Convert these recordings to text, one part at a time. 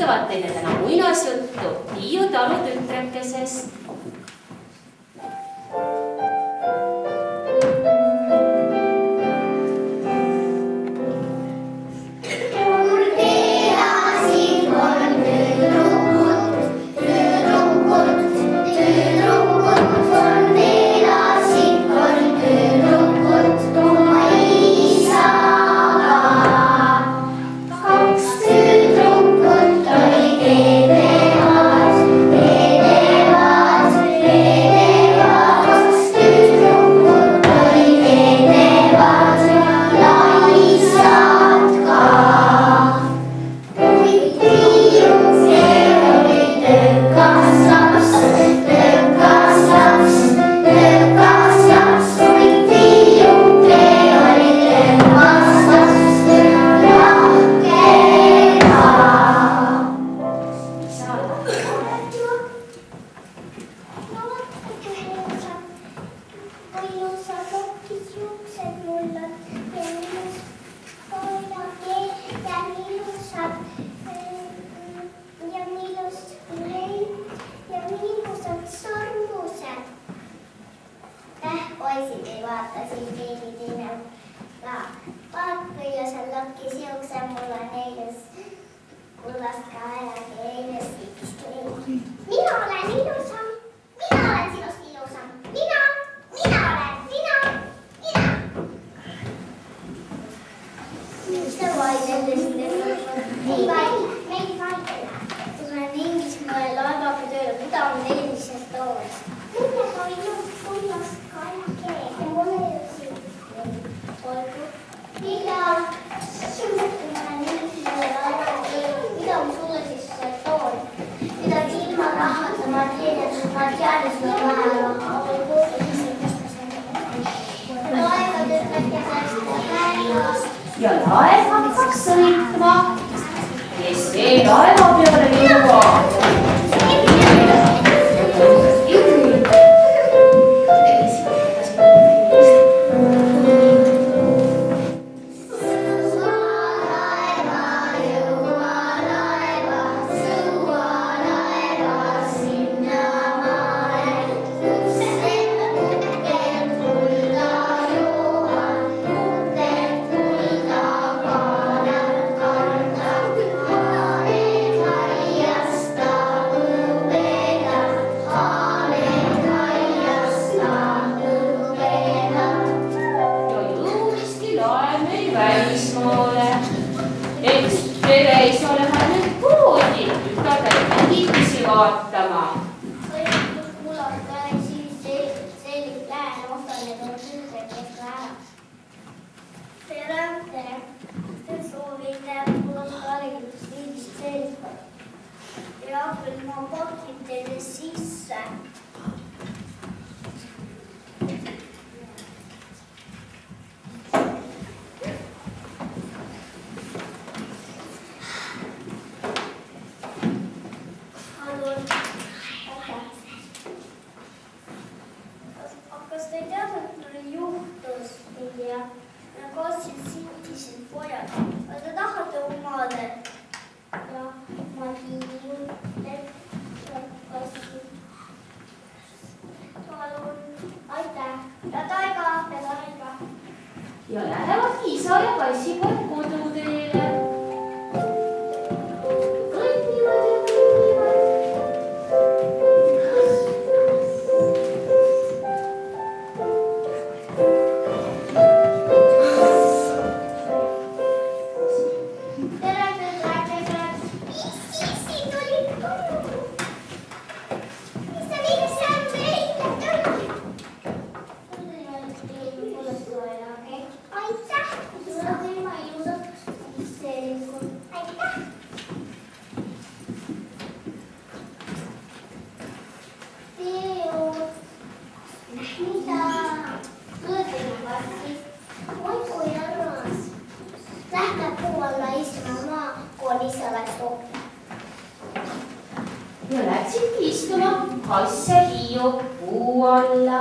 alustavad teile täna muinasjuttu Hiiu talu tütrekesest. Ja laev hakkaks sõitma, kes see laeva peale jõuab. Ja lähevad isa ja kassipoeg koduteele. Kõnnivad ja kõnnivad. Tere, tere. Issi tuli koju. Mis sa viimast meile tuli? Ja läksidki istuma kass ja Hiiu puu alla.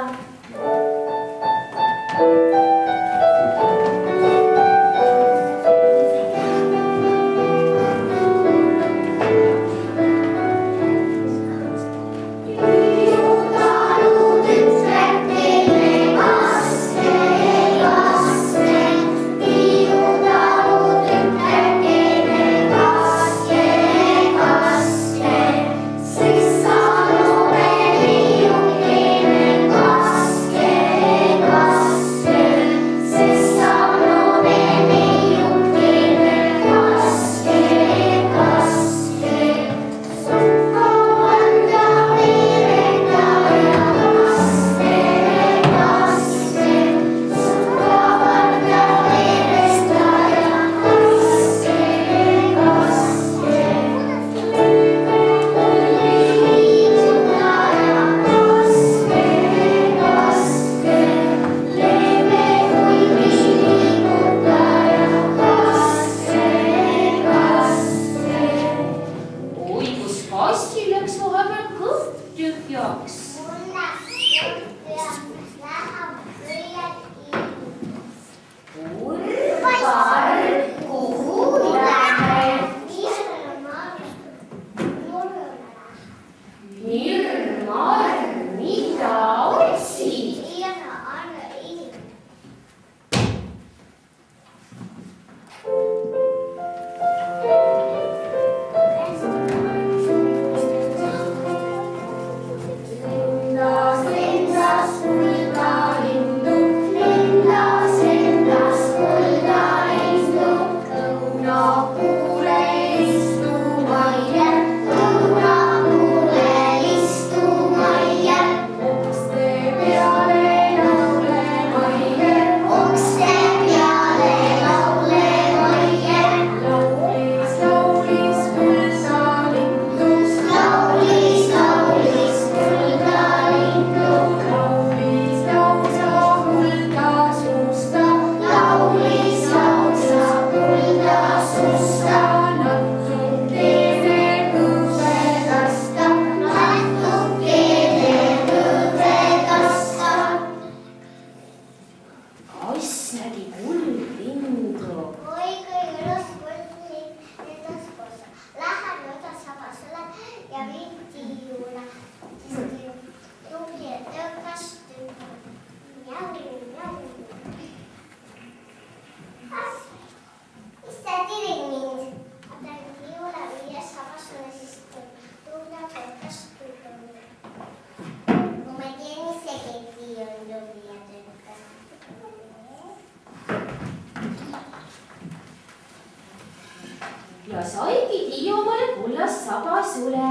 laulmas sabasule.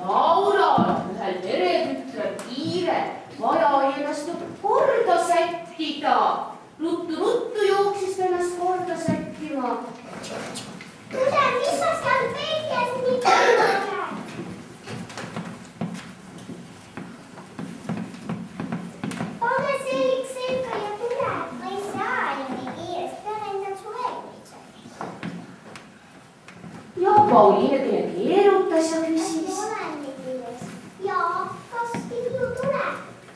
Laural ühel veretütrel kiire, vaja oli ennast ju korda sättida. Ruttu jooksis ennast korda sättima. Tule, mis sa seal peeges nii kõrge? Pane selliks selga ja tule. Ma ei saa ju nii kiiresti, pean endal suhelda. Ja Pauliine teine keerutas ja küsis. Ja kas Tiiu tuleb?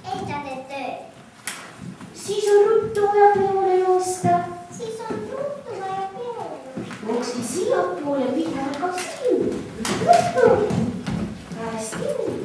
Ei ta teeb tööd. Siis on ruttu vaja peole joosta. Siis on ruttu vaja peole joosta. Jookski siiapoole pihal ka siin. Ruttu. Käest kinni.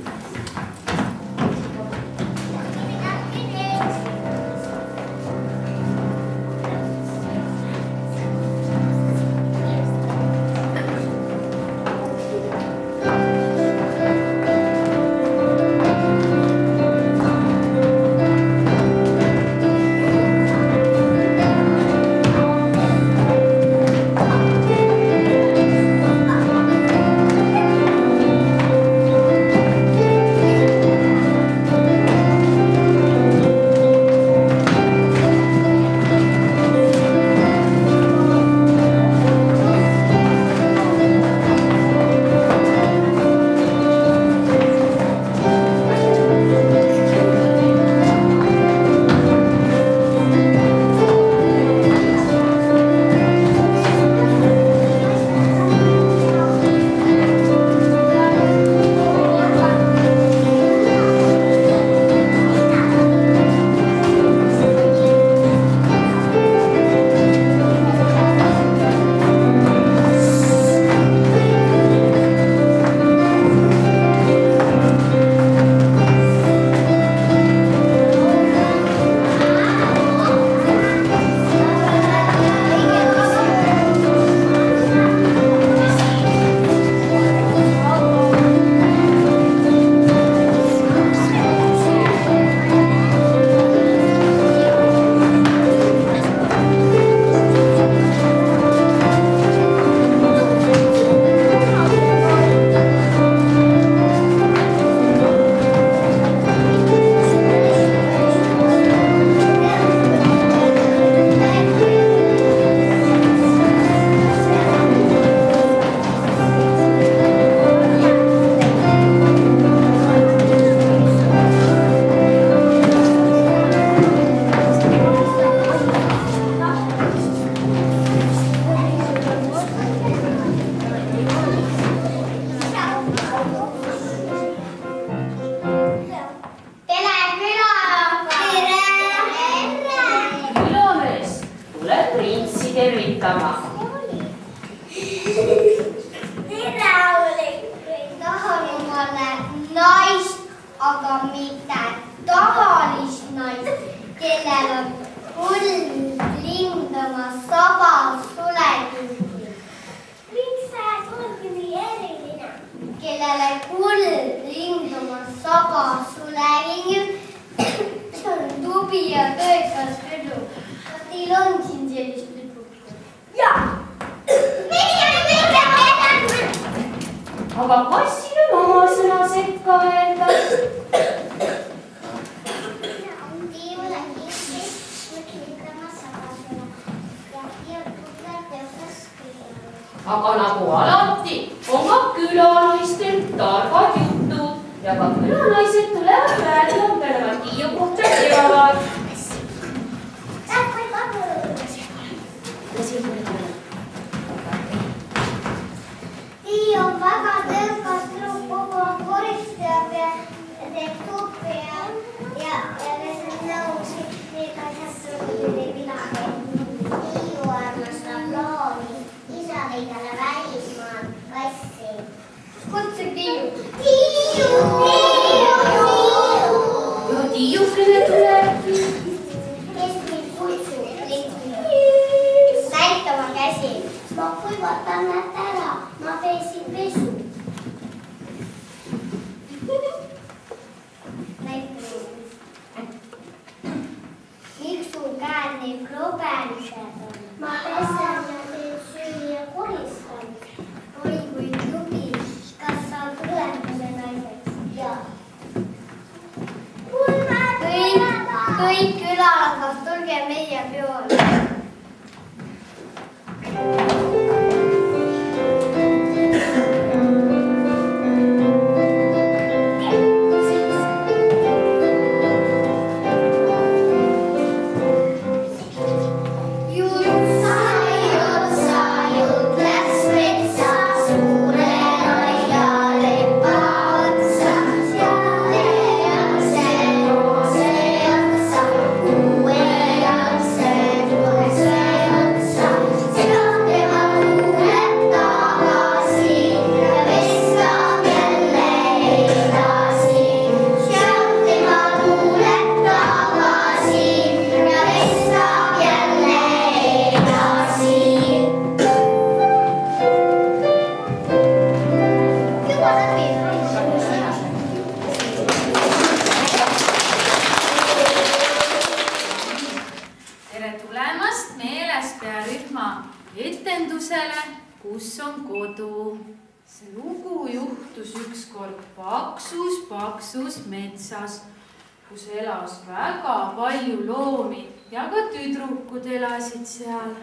Aga kassile mama sõna sekka öelda. Aga nagu alati on ka külanaistel targad jutud ja ka külanaised tulevad rääkima, mida nemad Tiiu kohta teavad. Tiiu on väga tõrkas tüdruk, kogu aeg koristab ja teeb tuppi ja kes on nõus, need asjad tüdrukud ei midagi. Tiiu armastab loomi, isa tõi talle välismaal kassi. Kutsu Tiiu! Tiiu! Ja Tiiu selle tulebki. Kes mind kutsub? Ma kuivatan nad ära, ma pesin pesu. Miks su käed nii krobelised on? Ma pesen ja teen süüa koristan. Oi kui tubli, kas sa tuled mulle naiseks? Jaa. Kõik külarahvas, tulge meie peole. Paksus metsas, kus elas väga palju loomi ja ka tüdrukud elasid seal.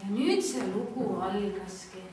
Ja nüüd see lugu algaski.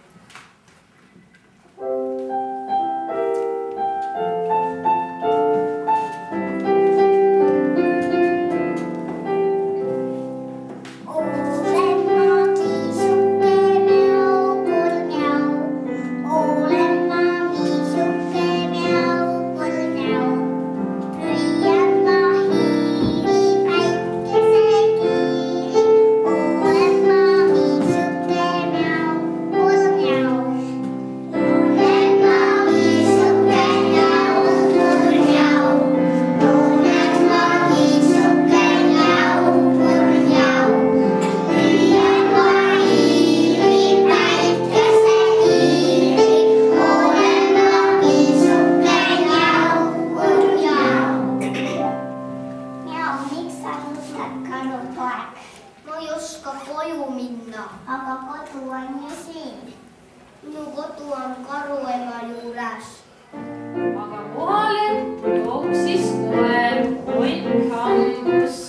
Aga kohale jooksis koer, Kott hammus